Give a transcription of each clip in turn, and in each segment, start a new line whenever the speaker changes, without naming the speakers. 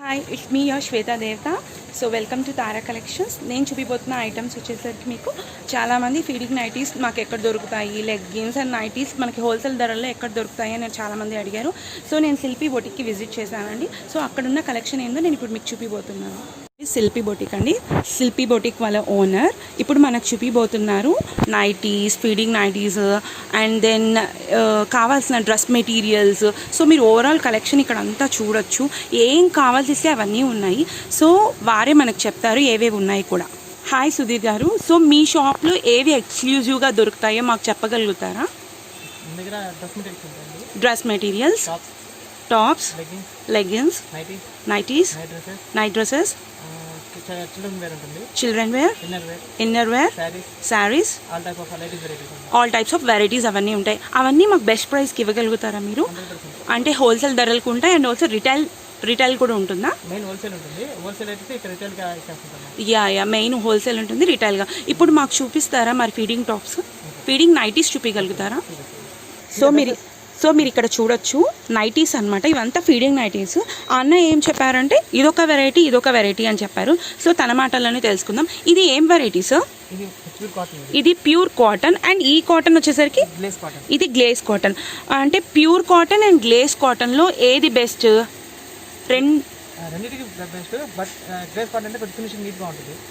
Hi it's me your Shweta Devatha. So welcome to Tara collections. నేను చూపిపోతున్న items వచ్చేసరికి మీకు చాలామంది ఫీడింగ్ నైటీస్ మాకు ఎక్కడ దొరుకుతాయి, లెగ్గిన్స్ అండ్ నైటీస్ మనకి హోల్సేల్ ధరల్లో ఎక్కడ దొరుకుతాయి అని చాలామంది అడిగారు. సో నేను శిల్పి బొటిక్కి విజిట్ చేశానండి. సో అక్కడున్న కలెక్షన్ ఏందో నేను ఇప్పుడు మీకు చూపిపోతున్నాను. శిల్పి బొటిక్ అండి. శిల్పి బొటిక్ వాళ్ళ ఓనర్ ఇప్పుడు మనకు చూపిపోతున్నారు nighties, feeding nighties and then కావాల్సిన డ్రెస్ మెటీరియల్స్. సో మీరు ఓవరాల్ కలెక్షన్ ఇక్కడ అంతా చూడొచ్చు. ఏం కావాల్సిస్తే అవన్నీ ఉన్నాయి. సో వారే మనకు చెప్తారు ఏవేవి ఉన్నాయి కూడా. హాయ్ సుధీర్ గారు, సో మీ షాప్లో ఏవి ఎక్స్క్లూజివ్గా దొరుకుతాయో మాకు చెప్పగలుగుతారా? Dress materials, tops, leggings, nighties, night dresses, children wear, inner wear, saris, all types of varieties అవన్నీ ఉంటాయి. అవన్నీ మాకు బెస్ట్ ప్రైస్కి ఇవ్వగలుగుతారా మీరు? అంటే హోల్సేల్ ధరలకు ఉంటాయి అండ్ ఆల్సో రిటైల్ కూడా ఉంటుందా? యా మెయిన్ హోల్సేల్ ఉంటుంది, రిటైల్గా. ఇప్పుడు మాకు చూపిస్తారా మరి ఫీడింగ్ టాప్స్, ఫీడింగ్ నైటీస్ చూపించగలుగుతారా? సో మీరు ఇక్కడ చూడొచ్చు నైటీస్ అనమాట. ఇవంతా ఫీడింగ్ నైటీస్. అన్న ఏం చెప్పారంటే ఇదొక వెరైటీ అని చెప్పారు. సో తన మాటల్లోనే తెలుసుకుందాం. ఇది ఏం వెరైటీ సార్? ఇది ప్యూర్ కాటన్ అండ్ ఈ కాటన్ వచ్చేసరికి ఇది గ్లేస్ కాటన్. అంటే ప్యూర్ కాటన్ అండ్ గ్లేస్ కాటన్లో ఏది బెస్ట్?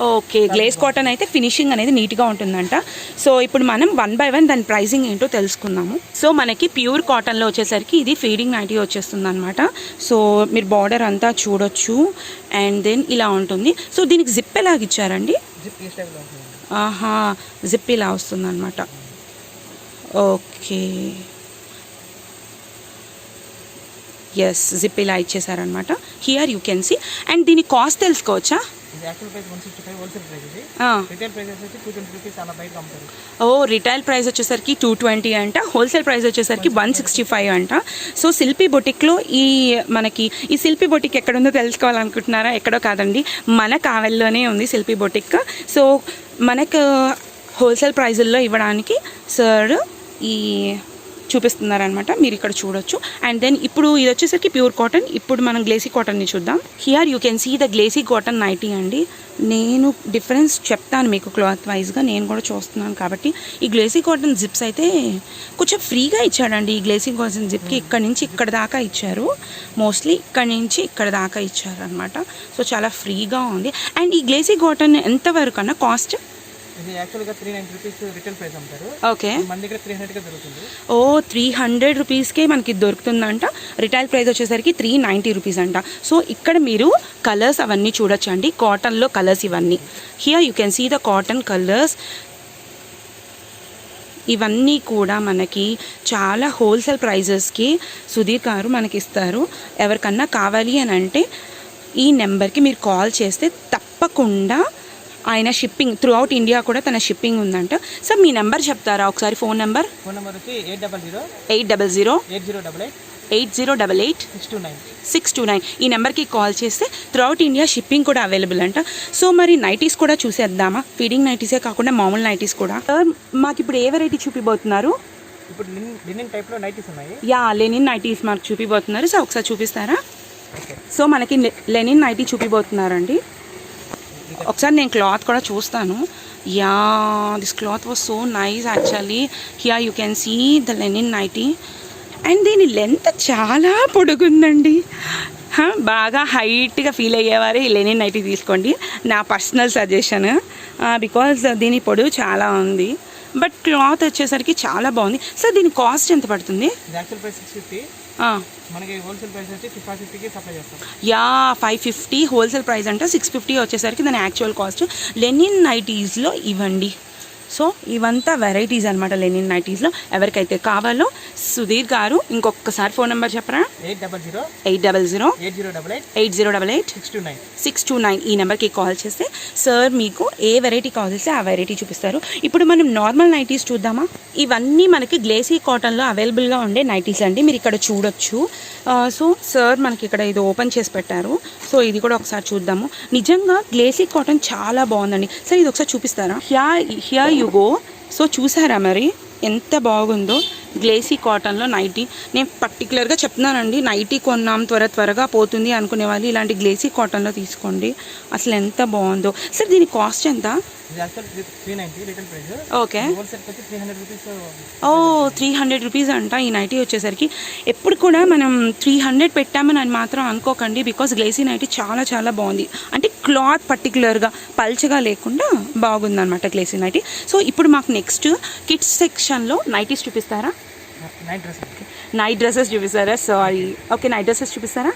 ఓకే, గ్లేస్ కాటన్ అయితే ఫినిషింగ్ అనేది నీట్గా ఉంటుందంట. సో ఇప్పుడు మనం 1 by 1 దాని ప్రైసింగ్ ఏంటో తెలుసుకుందాము. సో మనకి ప్యూర్ కాటన్లో వచ్చేసరికి ఇది ఫీడింగ్ నైటీ వచ్చేస్తుంది అనమాట. సో మీరు బార్డర్ అంతా చూడొచ్చు అండ్ దెన్ ఇలా ఉంటుంది. సో దీనికి జిప్ ఎలాగ ఇచ్చారండి? జిప్ ఇలా వస్తుంది అనమాట. ఓకే, ఎస్, జిప్ ఇలా ఇచ్చేసారనమాట. Here you can see. And దీని కాస్ట్ తెలుసుకోవచ్చా? రిటైల్ ప్రైస్ వచ్చేసరికి 220 అంట, హోల్సేల్ ప్రైస్ వచ్చేసరికి 165 అంట. సో శిల్పి బొటిక్లో మనకి ఈ శిల్పి బొటిక్ ఎక్కడుందో తెలుసుకోవాలనుకుంటున్నారా? ఎక్కడో కాదండి, మన కావెల్లోనే ఉంది శిల్పి బొటిక్. సో మనకు హోల్సేల్ ప్రైజుల్లో ఇవ్వడానికి సార్ ఈ చూపిస్తున్నారనమాట. మీరు ఇక్కడ చూడొచ్చు. అండ్ దెన్ ఇప్పుడు ఇది వచ్చేసరికి ప్యూర్ కాటన్. ఇప్పుడు మనం గ్లేసీ కాటన్ని చూద్దాం. Here you can see the glace cotton nighty అండి. నేను డిఫరెన్స్ చెప్తాను మీకు క్లాత్ వైజ్గా, నేను కూడా చూస్తున్నాను కాబట్టి. ఈ గ్లేసీ కాటన్ జిప్స్ అయితే కొంచెం ఫ్రీగా ఇచ్చాడండి. ఈ గ్లేసీ కాటన్ జిప్కి ఇక్కడ నుంచి ఇక్కడ దాకా ఇచ్చారు, మోస్ట్లీ ఇక్కడ నుంచి ఇక్కడ దాకా ఇచ్చారు అనమాట. సో చాలా ఫ్రీగా ఉంది. అండ్ ఈ గ్లేసీ కాటన్ ఎంతవరకు అన్న కాస్ట్?
ఇది యాక్చువల్గా 390 రూపీస్ రిటైల్ ప్రైస్ అమ్ముతారు.
ఓకే,
మన దగ్గర 300గా దొరుకుతుంది.
300 రూపీస్కే మనకి దొరుకుతుందంట. రిటైల్ ప్రైస్ వచ్చేసరికి 390 రూపీస్ అంట. సో ఇక్కడ మీరు కలర్స్ అవన్నీ చూడొచ్చు అండి, కాటన్లో కలర్స్ ఇవన్నీ. Here you can see the cotton colours. ఇవన్నీ కూడా మనకి చాలా హోల్సేల్ ప్రైజెస్కి సుధీర్ గారు మనకి ఇస్తారు. ఎవరికన్నా కావాలి అని అంటే ఈ నెంబర్కి మీరు కాల్ చేస్తే తప్పకుండా ఆయన షిప్పింగ్ త్రూ అవుట్ ఇండియా కూడా తన షిప్పింగ్ ఉందంట. సార్ మీ నెంబర్ చెప్తారా ఒకసారి? ఫోన్ నెంబర్
వచ్చి 800
8088 629. ఈ నెంబర్కి కాల్ చేస్తే త్రూ అవుట్ ఇండియా షిప్పింగ్ కూడా అవైలబుల్ అంట. సో మరి నైటీస్ కూడా చూసేద్దామా? ఫీడింగ్ నైటీసే కాకుండా మామూలు నైటీస్ కూడా. సార్ మాకు ఇప్పుడు ఏ వెరైటీ చూపిపోతున్నారు?
ఇప్పుడు లెనిన్ టైప్లో నైటీస్ ఉన్నాయి.
యా, లెనిన్ నైటీస్ మాకు చూపిపోతున్నారు. సో ఒకసారి చూపిస్తారా? సో మనకి లెనిన్ నైటీ చూపిపోతున్నారండి. ఒకసారి నేను క్లాత్ కూడా చూస్తాను. Yeah, this cloth was so nice actually. Here you can see the linen nightie. And దీని లెంత్ చాలా పొడుగుందండి. బాగా హైట్గా ఫీల్ అయ్యేవారు ఈ లెనిన్ నైటీ తీసుకోండి, నా పర్సనల్ సజెషన్. బికాజ్ దీని పొడవు చాలా ఉంది, బట్ క్లాత్ వచ్చేసరికి చాలా బాగుంది. సో దీని కాస్ట్ ఎంత పడుతుంది?
Actual price 650. మనకి హోల్సేల్ ప్రైస్ వచ్చి 550కి సప్లై చేస్తాం.
యా, 550 హోల్సేల్ ప్రైస్ అంటే 650 వచ్చేసరికి దాని యాక్చువల్ కాస్ట్. లెనిన్ నైటీస్లో ఇవ్వండి. సో ఇవంతా వెరైటీస్ అనమాట లెనిన్ నైటీస్లో. ఎవరికైతే కావాలో సుధీర్ గారు ఇంకొకసారి ఫోన్ నెంబర్ చెప్పరా? 800 8088 629. ఈ నెంబర్కి కాల్ చేస్తే సార్ మీకు ఏ వెరైటీ కావాల్సి ఆ వెరైటీ చూపిస్తారు. ఇప్పుడు మనం నార్మల్ నైటీస్ చూద్దామా? ఇవన్నీ మనకి గ్లేసీ కాటన్లో అవైలబుల్గా ఉండే నైటీస్ అండి. మీరు ఇక్కడ చూడొచ్చు. సో సార్ మనకి ఇక్కడ ఇది ఓపెన్ చేసి పెట్టారు. సో ఇది కూడా ఒకసారి చూద్దాము. నిజంగా గ్లేసీ కాటన్ చాలా బాగుందండి. సార్ ఇది ఒకసారి చూపిస్తారా? Here you go. సో చూసారా మరి ఎంత బాగుందో? గ్లేసీ కాటన్లో నైటీ. నేను పర్టికులర్గా చెప్తున్నానండి, నైటీ కొన్నాం త్వరగా పోతుంది అనుకునే వాళ్ళు ఇలాంటి గ్లేసీ కాటన్లో తీసుకోండి. అసలు ఎంత బాగుందో. సార్ దీని కాస్ట్ ఎంత?
ఇది actual 390 retail price.
Okay.
Wholesale వచ్చి 300 రూపీస్.
ఓ 300 రూపీస్ అంట ఈ నైటీ వచ్చేసరికి. ఎప్పుడు కూడా మనం 300 పెట్టామని అని మాత్రం అనుకోకండి, బికాస్ గ్లేసీ నైటీ చాలా చాలా బాగుంది. అంటే క్లాత్ పర్టికులర్గా పల్చగా లేకుండా బాగుందన్నమాట గ్లేసీ నైటీ. సో ఇప్పుడు మాకు నెక్స్ట్ కిడ్స్ సెక్షన్లో నైటీస్ చూపిస్తారా? నైట్ డ్రెస్సెస్ చూపిస్తారా? సారీ, ఓకే, నైట్ డ్రెస్సెస్ చూపిస్తారా?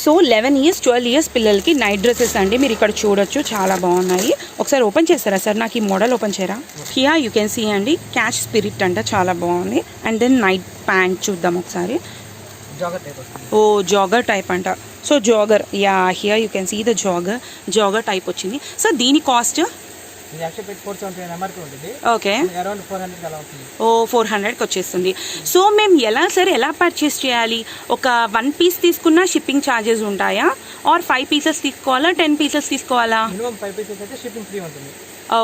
సో 11 years 12 years పిల్లలకి నైట్ డ్రెస్సెస్ అండి. మీరు ఇక్కడ చూడొచ్చు, చాలా బాగున్నాయి. ఒకసారి ఓపెన్ చేస్తారా సార్? నాకు ఈ మోడల్ ఓపెన్ చేయరా? హియర్ యూ కెన్ సీ అండి, క్యాష్ స్పిరిట్ అంట, చాలా బాగుంది. అండ్ దెన్ నైట్ ప్యాంట్ చూద్దాం ఒకసారి. ఓ జాగర్ టైప్ అంట. So jogger, yeah, here you can see the jogger type వచ్చింది. సో దీని కాస్ట్ ఓకే, ఓ 400కి వచ్చేస్తుంది. సో మేము ఎలా పర్చేస్ చేయాలి? ఒక 1 piece తీసుకున్నా షిప్పింగ్ ఛార్జెస్ ఉంటాయా? ఆర్ 5 pieces తీసుకోవాలా, 10 pieces తీసుకోవాలా?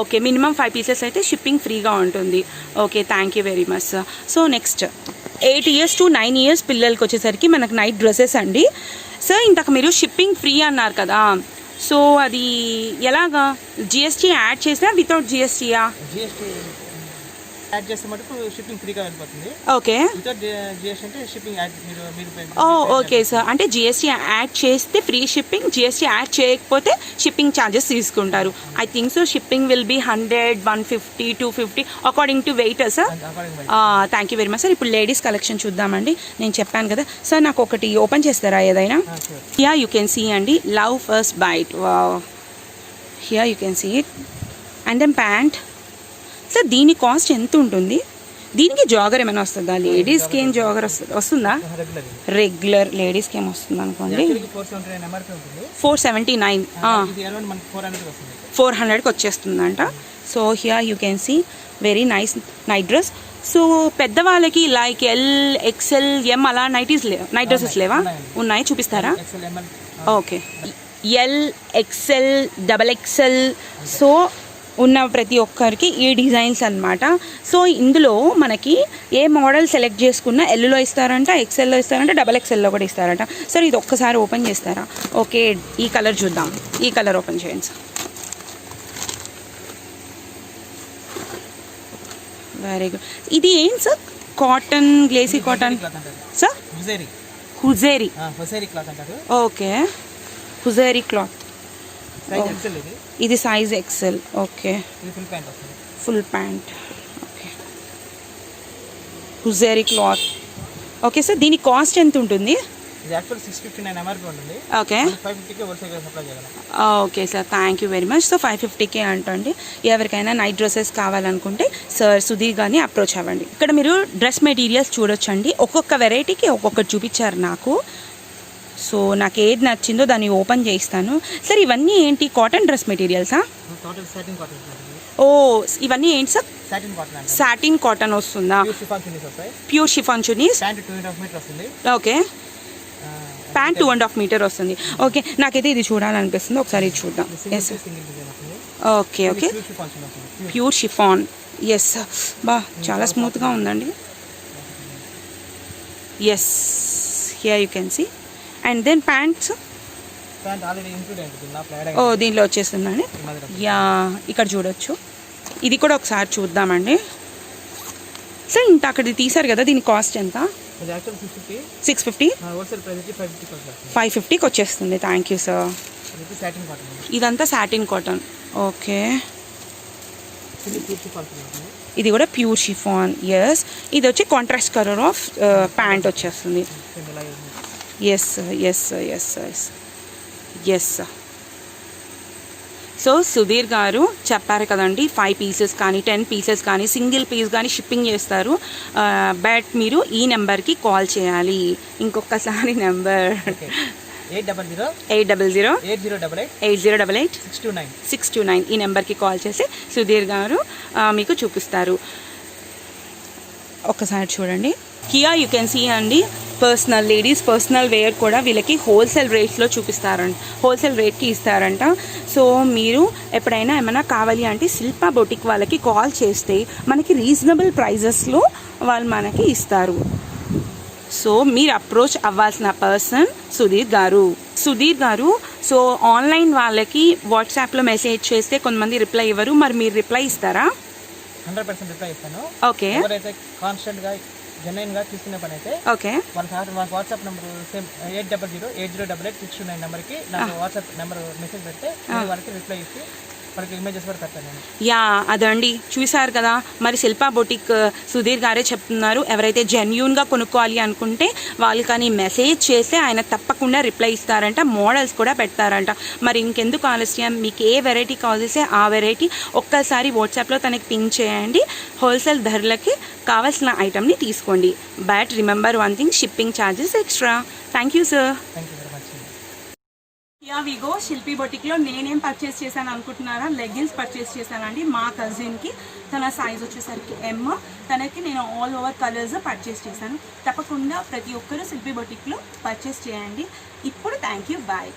ఓకే, మినిమం 5 pieces అయితే షిప్పింగ్ ఫ్రీగా ఉంటుంది. Okay, thank you very much sir. So next 8 years to 9 years పిల్లలకి వచ్చేసరికి మనకు నైట్ డ్రెస్సెస్ అండి. సార్ ఇంతకు మీరు షిప్పింగ్ ఫ్రీ అన్నారు కదా, సో అది ఎలాగా? జిఎస్టీ యాడ్ చేసినా వితౌట్ జిఎస్టీయా?
జిఎస్టీ యాడ్ చేస్తే మటుకు షిప్పింగ్ ఫ్రీగా వెళ్ళిపోతుంది.
ఓకే,
వితౌట్ జిఎస్టీ అంటే షిప్పింగ్ యాడ్
ఓకే సార్. అంటే జిఎస్టీ యాడ్ చేస్తే ఫ్రీ షిప్పింగ్, జిఎస్టీ యాడ్ చేయకపోతే షిప్పింగ్ ఛార్జెస్ తీసుకుంటారు. I think so shipping will be 100, 150, 250 according to weight sir. Thank you very much sir. ఇప్పుడు ladies collection చూద్దామండి. నేను చెప్పాను కదా సార్, నాకు ఒకటి ఓపెన్ చేస్తారా ఏదైనా? హియర్ యూ కెన్ సీ అండి, love first bite. Wow, here you can see it. And then pant. Sir దీని కాస్ట్ ఎంత ఉంటుంది? దీనికి జాగర్ ఏమైనా వస్తుందా? లేడీస్కి ఏం జాగర్ వస్తుందా? రెగ్యులర్ లేడీస్కి ఏం వస్తుంది అనుకోండి. 479, 400కి వచ్చేస్తుందంట. So here you can see very nice night dress. So పెద్దవాళ్ళకి లైక్ ఎల్, XL, M అలా నైట్ డ్రెస్సెస్ లేవా? ఉన్నాయి, చూపిస్తారా? Okay, L, XL, XXL. So ఉన్న ప్రతి ఒక్కరికి ఈ డిజైన్స్ అన్నమాట. సో ఇందులో మనకి ఏ మోడల్ సెలెక్ట్ చేసుకున్నా ఎల్లో ఇస్తారంట, XLలో ఇస్తారంట, XXLలో కూడా ఇస్తారంట. సార్ ఇది ఒక్కసారి ఓపెన్ చేస్తారా? ఓకే, ఈ కలర్ చూద్దాం. ఈ కలర్ ఓపెన్ చేయండి సార్. Very good. ఇది ఏంటి sir? Cotton, glace cotton sir? హుజేరీ
క్లాత్ అంటారు.
ఓకే, హుజేరీ క్లాత్. ఇది size XL. Okay, full pant. Okay, హుజేరీ క్లాత్. ఓకే సార్, దీని కాస్ట్ ఎంత ఉంటుంది? Okay, okay sir, thank you very much. So 550K అంటండి. ఎవరికైనా నైట్ డ్రెస్సెస్ కావాలనుకుంటే సార్ సుధీర్ గారిని అప్రోచ్ అవ్వండి. ఇక్కడ మీరు డ్రెస్ మెటీరియల్స్ చూడొచ్చండి. ఒక్కొక్క వెరైటీకి ఒక్కొక్కటి చూపించారు నాకు. సో నాకు ఏది నచ్చిందో దాన్ని ఓపెన్ చేయిస్తాను. సార్ ఇవన్నీ ఏంటి? Cotton dress మెటీరియల్సా? ఓ ఇవన్నీ ఏంటి సార్? సాటిన్ కాటన్ వస్తుందా? Pure chiffon chunnis. Okay, pant 2.5 metre వస్తుంది. ఓకే, నాకైతే ఇది చూడాలనిపిస్తుంది, ఒకసారి ఇది చూద్దాం. Yes, okay okay, pure chiffon. Yes, బా చాలా స్మూత్గా ఉందండి. Yes, here you can see. And then pants. ఓ దీనిలో వచ్చేస్తుందండి. యా, ఇక్కడ చూడొచ్చు. ఇది కూడా ఒకసారి చూద్దామండి. సార్ ఇంత అక్కడ తీసారు కదా, దీని కాస్ట్ ఎంత? 650. 550కి వచ్చేస్తుంది. Thank you sir. ఇదంతా సాటిన్ కాటన్. ఓకే, ఇది కూడా ప్యూర్ షిఫాన్. ఎస్, ఇది వచ్చి కాంట్రాస్ట్ కలర్ ఆఫ్ ప్యాంట్ వచ్చేస్తుంది. Yes yes yes yes yes. So Sudheer గారు చెప్పారు కదండి, 5 pieces కానీ 10 pieces కానీ సింగిల్ పీస్ కానీ షిప్పింగ్ చేస్తారు. బట్ మీరు ఈ నెంబర్కి కాల్ చేయాలి. ఇంకొకసారి నెంబర్ 800-8088-629 ఈ నెంబర్కి కాల్ చేసి సుధీర్ గారు మీకు చూపిస్తారు. ఒక్కసారి చూడండి. హియర్ యూ కెన్ సీ అండి, పర్సనల్ లేడీస్ పర్సనల్ వేర్ కూడా వీళ్ళకి హోల్సేల్ రేట్స్లో చూపిస్తారంట, హోల్సేల్ రేట్కి ఇస్తారంట. సో మీరు ఎప్పుడైనా ఏమైనా కావాలి అంటే శిల్ప బొటిక్ వాళ్ళకి కాల్ చేస్తే మనకి రీజనబుల్ ప్రైజెస్లో వాళ్ళు మనకి ఇస్తారు. సో మీరు అప్రోచ్ అవ్వాల్సిన పర్సన్ సుధీర్ గారు. సో ఆన్లైన్ వాళ్ళకి వాట్సాప్లో మెసేజ్ చేస్తే కొంతమంది రిప్లై ఇవ్వరు, మరి మీరు రిప్లై ఇస్తారా?
100% రిప్లై ఇస్తాను.
ఓకే,
ఎవరైతే కాన్స్టెంట్గా జెన్యున్గా తీసుకునే పని అయితే
ఓకే,
వాళ్ళ వాట్సాప్ నెంబర్ సేమ్ 8008888629 నెంబర్కి నాకు వాట్సాప్ నెంబర్ మెసేజ్ పెడితే నేను వాళ్ళకి రిప్లై ఇచ్చి వాళ్ళకి ఇమేజెస్ కూడా పెడతాను నేను.
యా అదండి, చూసారు కదా. మరి శిల్పా బొటిక్ సుధీర్ గారే చెప్తున్నారు, ఎవరైతే జెన్యూన్గా కొనుక్కోవాలి అనుకుంటే వాళ్ళు కానీ మెసేజ్ చేస్తే ఆయన తప్పకుండా రిప్లై ఇస్తారంట, మోడల్స్ కూడా పెడతారంట. మరి ఇంకెందుకు ఆలస్యం, మీకు ఏ వెరైటీ కాల్ చేస్తే ఆ వెరైటీ ఒక్కసారి వాట్సాప్లో తనకి పింక్ చేయండి. హోల్సేల్ ధరలకి కావాల్సిన ఐటమ్ని తీసుకోండి. But remember one thing, shipping charges extra. Thank you sir.
Thank you very much.
Yeah Vigo శిల్పి బొటిక్లో నేనేం పర్చేస్ చేశాను అనుకుంటున్నారా? లెగ్గిన్స్ పర్చేస్ చేశానండి మా కజిన్కి. తన సైజ్ వచ్చేసరికి ఎమ్. తనకి నేను ఆల్ ఓవర్ కలర్స్ పర్చేస్ చేశాను. తప్పకుండా ప్రతి ఒక్కరూ శిల్పి బొటిక్లో పర్చేస్ చేయండి. ఇప్పుడు థ్యాంక్ యూ, బాయ్.